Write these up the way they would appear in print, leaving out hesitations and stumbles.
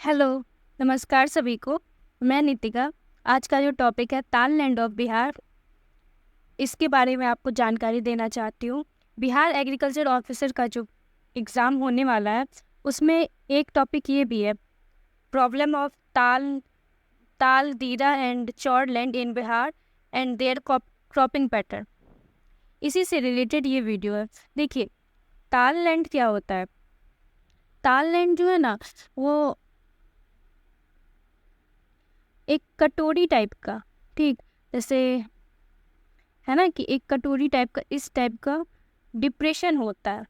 Hello, नमस्कार सभी को। मैं नितिका। आज का जो टॉपिक है ताल लैंड ऑफ बिहार, इसके बारे में आपको जानकारी देना चाहती हूँ। बिहार एग्रीकल्चर ऑफिसर का जो एग्ज़ाम होने वाला है, उसमें एक टॉपिक ये भी है, problem of tal diara and chaur land in Bihar and their cropping pattern. इसी से रिलेटेड ये वीडियो है। देखिए, ताल लैंड क्या होता है। ताल लैंड जो है ना, वो एक कटोरी टाइप का, ठीक, जैसे है ना कि एक कटोरी टाइप का, इस टाइप का डिप्रेशन होता है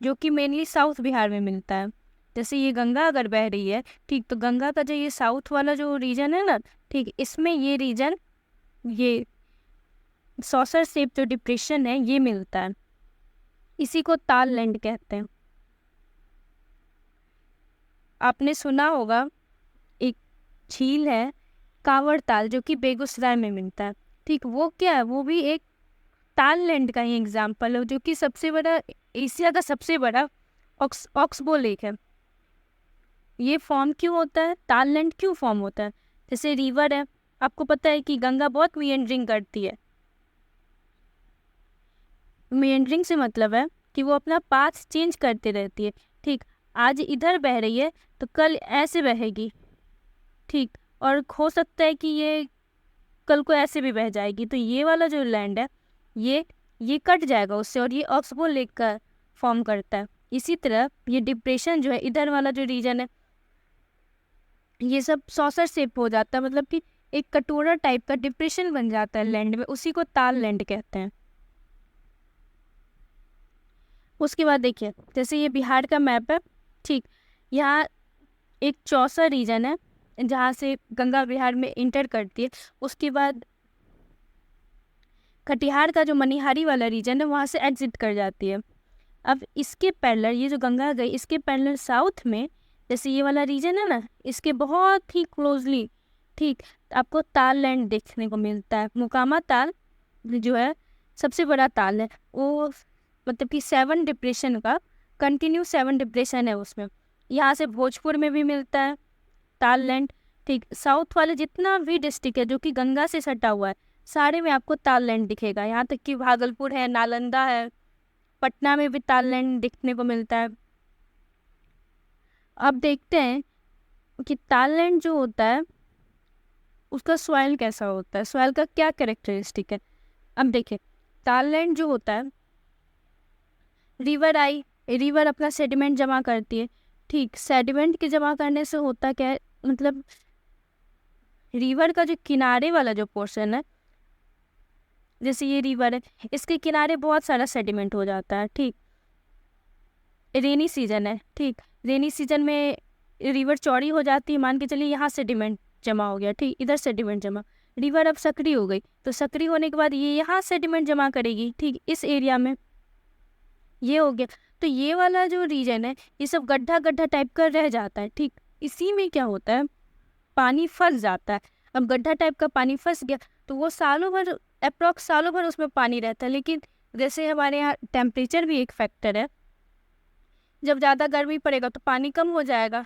जो कि मेनली साउथ बिहार में मिलता है। जैसे ये गंगा अगर बह रही है, ठीक, तो गंगा का जो ये साउथ वाला जो रीजन है ना, ठीक, इसमें ये रीजन, ये सॉसर शेप जो डिप्रेशन है ये मिलता है। इसी को ताल लैंड कहते हैं। आपने सुना होगा एक झील है कांवड़ ताल, जो कि बेगूसराय में मिलता है। ठीक, वो क्या है, वो भी एक ताल लैंड का ही एग्जाम्पल है, जो कि सबसे बड़ा, एशिया का सबसे बड़ा ऑक्सबो लेक है। ये फॉर्म क्यों होता है, ताल लैंड क्यों फॉर्म होता है? जैसे रिवर है, आपको पता है कि गंगा बहुत मीएंडरिंग करती है। मीएंडरिंग से मतलब है कि वो अपना पाथ चेंज करते रहती है। ठीक, आज इधर बह रही है तो कल ऐसे बहेगी। ठीक, और हो सकता है कि ये कल को ऐसे भी बह जाएगी। तो ये वाला जो लैंड है, ये कट जाएगा उससे, और ये ऑक्सबो लेक का फॉर्म करता है। इसी तरह ये डिप्रेशन जो है, इधर वाला जो रीजन है, ये सब सॉसर शेप हो जाता है, मतलब कि एक कटोरा टाइप का डिप्रेशन बन जाता है लैंड में। उसी को ताल लैंड कहते हैं। उसके बाद देखिए, जैसे ये बिहार का मैप है, ठीक, यहाँ एक चौसा रीजन है जहाँ से गंगा बिहार में इंटर करती है। उसके बाद कटिहार का जो मनिहारी वाला रीजन है, वहाँ से एग्जिट कर जाती है। अब इसके पैरेलल, ये जो गंगा गई, इसके पैरेलल साउथ में, जैसे ये वाला रीजन है ना, इसके बहुत ही क्लोजली, ठीक, आपको ताल लैंड देखने को मिलता है। मुकामा ताल जो है सबसे बड़ा ताल है, वो मतलब कि 7 डिप्रेशन का कंटिन्यू 7 डिप्रेशन है उसमें। यहाँ से भोजपुर में भी मिलता है ताल लैंड। ठीक, साउथ वाले जितना भी डिस्ट्रिक्ट है जो कि गंगा से सटा हुआ है, सारे में आपको ताल लैंड दिखेगा। यहाँ तक कि भागलपुर है, नालंदा है, पटना में भी ताल लैंड दिखने को मिलता है। अब देखते हैं कि ताल लैंड जो होता है उसका सॉइल कैसा होता है, सॉइल का क्या कैरेक्टरिस्टिक है। अब देखिए, ताल लैंड जो होता है, रिवर अपना सेडिमेंट जमा करती है। ठीक, सेडिमेंट के जमा करने से होता क्या है, मतलब रिवर का जो किनारे वाला जो पोर्शन है, जैसे ये रिवर है, इसके किनारे बहुत सारा सेडिमेंट हो जाता है। ठीक, रेनी सीजन है, ठीक, रेनी सीजन में रिवर चौड़ी हो जाती है। मान के चलिए यहाँ सेडिमेंट जमा हो गया, ठीक, इधर सेडिमेंट जमा, रिवर अब सक्रिय हो गई, तो सक्रिय होने के बाद ये यहाँ सेडिमेंट जमा करेगी, ठीक, इस एरिया में। ये हो गया, तो ये वाला जो रीजन है, ये सब गड्ढा गड्ढा टाइप का रह जाता है। ठीक, इसी में क्या होता है, पानी फंस जाता है। अब गड्ढा टाइप का पानी फंस गया तो वो सालों भर, अप्रॉक्स सालों भर उसमें पानी रहता है। लेकिन जैसे हमारे यहाँ टेम्परेचर भी एक फैक्टर है, जब ज़्यादा गर्मी पड़ेगा तो पानी कम हो जाएगा,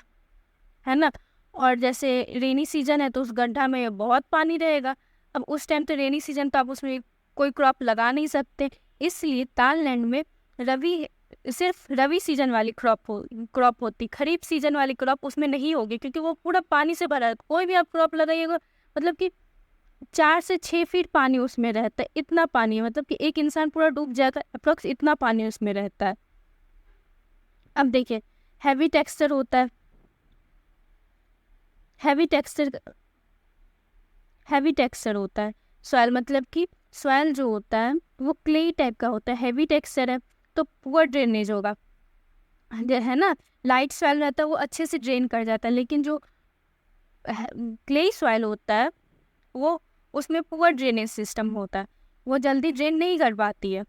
है ना। और जैसे रेनी सीजन है तो उस गड्ढा में बहुत पानी रहेगा। अब उस टाइम तो रेनी सीजन, तो आप उसमें कोई क्रॉप लगा नहीं सकते। इसलिए ताल लैंड में सिर्फ रवि सीजन वाली क्रॉप होती, खरीफ सीजन वाली क्रॉप उसमें नहीं होगी, क्योंकि वो पूरा पानी से भरा है। कोई भी आप क्रॉप लगाइएगा, मतलब कि 4 से 6 फीट पानी उसमें रहता है। इतना पानी, मतलब कि एक इंसान पूरा डूब जाएगा, अप्रोक्स इतना पानी उसमें रहता है। अब देखिए, हैवी टेक्सचर होता है, हैवी टेक्सचर होता है सॉइल, मतलब कि सॉइल जो होता है वो क्ले टाइप का होता है, हैवी टेक्सचर है, तो पुअर ड्रेनेज होगा, है ना। लाइट सॉइल रहता है वो अच्छे से ड्रेन कर जाता है, लेकिन जो क्ले सॉइल होता है वो, उसमें पुअर ड्रेनेज सिस्टम होता है, वो जल्दी ड्रेन नहीं कर पाती है।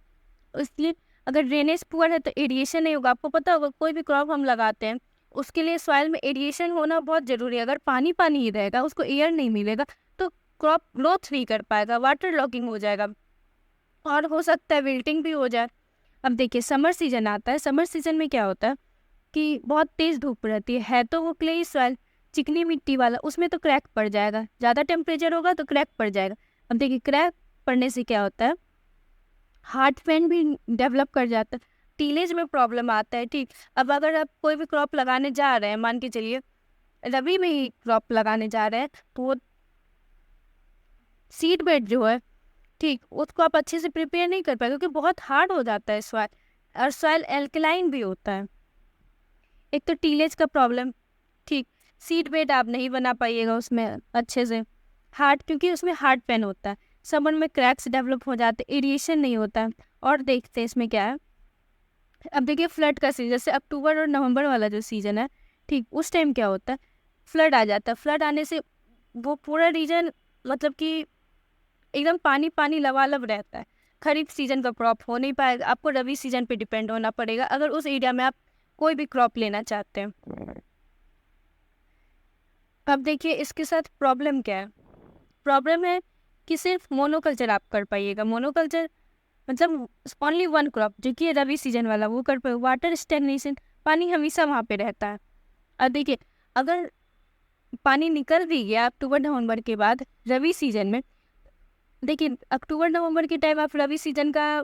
इसलिए अगर ड्रेनेज पुअर है तो एरिएशन नहीं होगा। आपको पता होगा, कोई भी क्रॉप हम लगाते हैं उसके लिए सॉइल में एरिएशन होना बहुत ज़रूरी है। अगर पानी पानी ही रहेगा, उसको एयर नहीं मिलेगा, तो क्रॉप ग्रोथ नहीं कर पाएगा, वाटर लॉगिंग हो जाएगा, और हो सकता है विल्टिंग भी हो जाए। अब देखिए, समर सीजन आता है। समर सीजन में क्या होता है, कि बहुत तेज़ धूप रहती है तो वो क्लेई सॉइल, चिकनी मिट्टी वाला, उसमें तो क्रैक पड़ जाएगा, ज़्यादा टेम्परेचर होगा तो क्रैक पड़ जाएगा। अब देखिए क्रैक पड़ने से क्या होता है, हार्ट पेन भी डेवलप कर जाता है, टीलेज में प्रॉब्लम आता है। ठीक, अब अगर आप कोई भी क्रॉप लगाने जा रहे हैं, मान के चलिए रबी में ही क्रॉप लगाने जा रहे हैं, तो वो सीड बेड जो है, ठीक, उसको आप अच्छे से प्रिपेयर नहीं कर पाए क्योंकि बहुत हार्ड हो जाता है सॉइल, और सॉइल एल्कलाइन भी होता है। एक तो टीलेज का प्रॉब्लम, ठीक, सीड बेड आप नहीं बना पाइएगा उसमें अच्छे से, हार्ट, क्योंकि उसमें हार्ट पेन होता है, समर में क्रैक्स डेवलप हो जाते, एरिएशन नहीं होता है। और देखते हैं इसमें क्या है, अब देखिए फ्लड का सीजन, जैसे अक्टूबर और नवंबर वाला जो सीजन है, ठीक, उस टाइम क्या होता है, फ्लड आ जाता है। फ्लड आने से वो पूरा रीजन मतलब कि एकदम पानी पानी लबालब रहता है, खरीफ सीजन का क्रॉप हो नहीं पाएगा, आपको रबी सीजन पे डिपेंड होना पड़ेगा अगर उस एरिया में आप कोई भी क्रॉप लेना चाहते हैं। अब देखिए इसके साथ प्रॉब्लम क्या है, प्रॉब्लम है कि सिर्फ मोनोकल्चर आप कर पाइएगा। मोनोकल्चर मतलब ओनली वन क्रॉप, जो कि रबी सीजन वाला, वो कर पाए। वाटर स्टेगनेशन, पानी हमेशा वहाँ पे रहता है। अब देखिए अगर पानी निकल भी गया अक्टूबर नवंबर के बाद रबी सीजन में, देखिए अक्टूबर नवंबर के टाइम आप रबी सीजन का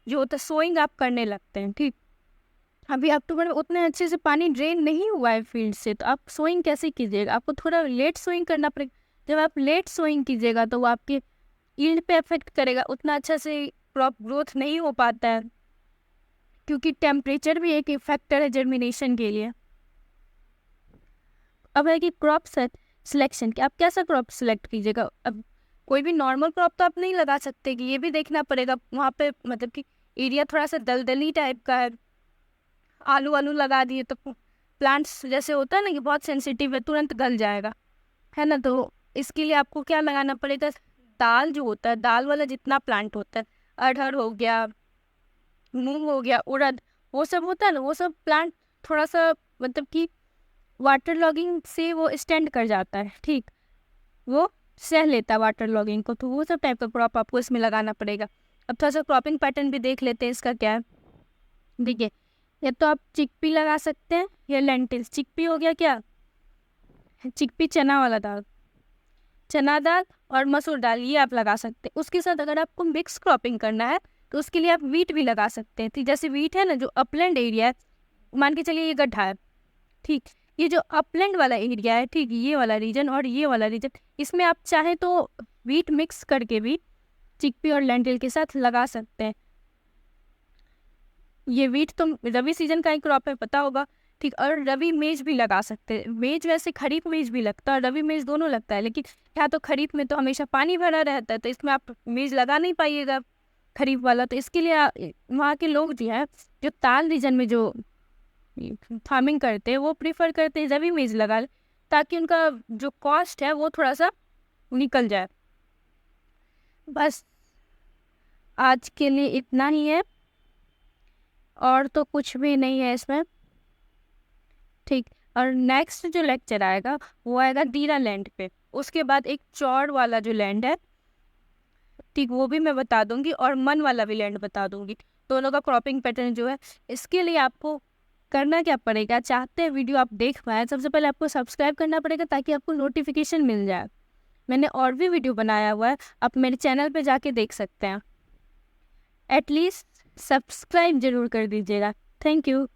जो होता है सोइंग आप करने लगते हैं, ठीक, अभी अक्टूबर में उतने अच्छे से पानी ड्रेन नहीं हुआ है फील्ड से, तो आप सोइंग कैसे कीजिएगा, आपको थोड़ा लेट सोइंग करना पड़ेगा। जब आप लेट सोइंग कीजिएगा तो वो आपके यील्ड पे अफेक्ट करेगा, उतना अच्छा से क्रॉप ग्रोथ नहीं हो पाता है, क्योंकि टेम्परेचर भी एक फैक्टर है जर्मिनेशन के लिए। अब है कि क्रॉप सिलेक्शन, कि आप कैसा क्रॉप सिलेक्ट कीजिएगा। अब कोई भी नॉर्मल क्रॉप तो आप नहीं लगा सकते, कि ये भी देखना पड़ेगा वहाँ पे, मतलब कि एरिया थोड़ा सा दलदली टाइप का है, आलू आलू लगा दिए तो प्लांट्स जैसे होता है ना कि बहुत सेंसिटिव है, तुरंत गल जाएगा, है ना। तो इसके लिए आपको क्या लगाना पड़ेगा, दाल जो होता है, दाल वाला जितना प्लांट होता है, अरहर हो गया, मूंग हो गया, उड़द, वो सब होता है ना, वो सब प्लांट थोड़ा सा मतलब कि वाटर लॉगिंग से वो स्टैंड कर जाता है, ठीक, वो सह लेता है वाटर लॉगिंग को, तो वो सब टाइप का क्रॉप आपको इसमें लगाना पड़ेगा। अब थोड़ा सा क्रॉपिंग पैटर्न भी देख लेते हैं इसका क्या है। देखिए या तो आप चिकपी लगा सकते हैं या लेंटिल्स। चिकपी हो गया क्या, चिकपी चना वाला दाल, चना दाल और मसूर दाल, ये आप लगा सकते हैं। उसके साथ अगर आपको मिक्स क्रॉपिंग करना है तो उसके लिए आप वीट भी लगा सकते हैं। ठीक, जैसे वीट है ना, जो अपलैंड एरिया है, मान के चलिए ये गड्ढा है, ठीक, ये जो अपलैंड वाला एरिया है, ठीक, ये वाला रीजन और ये वाला रीजन, इसमें आप चाहे तो वीट मिक्स करके भी चिकपी और लेंटिल के साथ लगा सकते हैं। ये वीट तो रबी सीजन का ही क्रॉप है, पता होगा, ठीक, और रबी मेज भी लगा सकते हैं। मेज वैसे खरीफ मेज भी लगता है, रबी मेज दोनों लगता है, लेकिन क्या तो खरीफ में तो हमेशा पानी भरा रहता है, तो इसमें आप मेज लगा नहीं पाइएगा खरीफ वाला। तो इसके लिए वहाँ के लोग जो है, जो ताल रीजन में जो फार्मिंग करते हैं, वो प्रीफर करते हैं रबी मेज लगा ले, ताकि उनका जो कॉस्ट है वो थोड़ा सा निकल जाए। बस आज के लिए इतना ही है, और तो कुछ भी नहीं है इसमें, ठीक। और नेक्स्ट जो लेक्चर आएगा वो आएगा दीरा लैंड पे, उसके बाद एक चौड़ वाला जो लैंड है, ठीक, वो भी मैं बता दूंगी, और मन वाला भी लैंड बता दूंगी, दोनों का क्रॉपिंग पैटर्न जो है। इसके लिए आपको करना क्या पड़ेगा, चाहते हैं वीडियो आप देख पाए, सबसे पहले आपको सब्सक्राइब करना पड़ेगा ताकि आपको नोटिफिकेशन मिल जाए। मैंने और भी वीडियो बनाया हुआ है, आप मेरे चैनल पे जाके देख सकते हैं। एटलीस्ट सब्सक्राइब जरूर कर दीजिएगा। Thank you.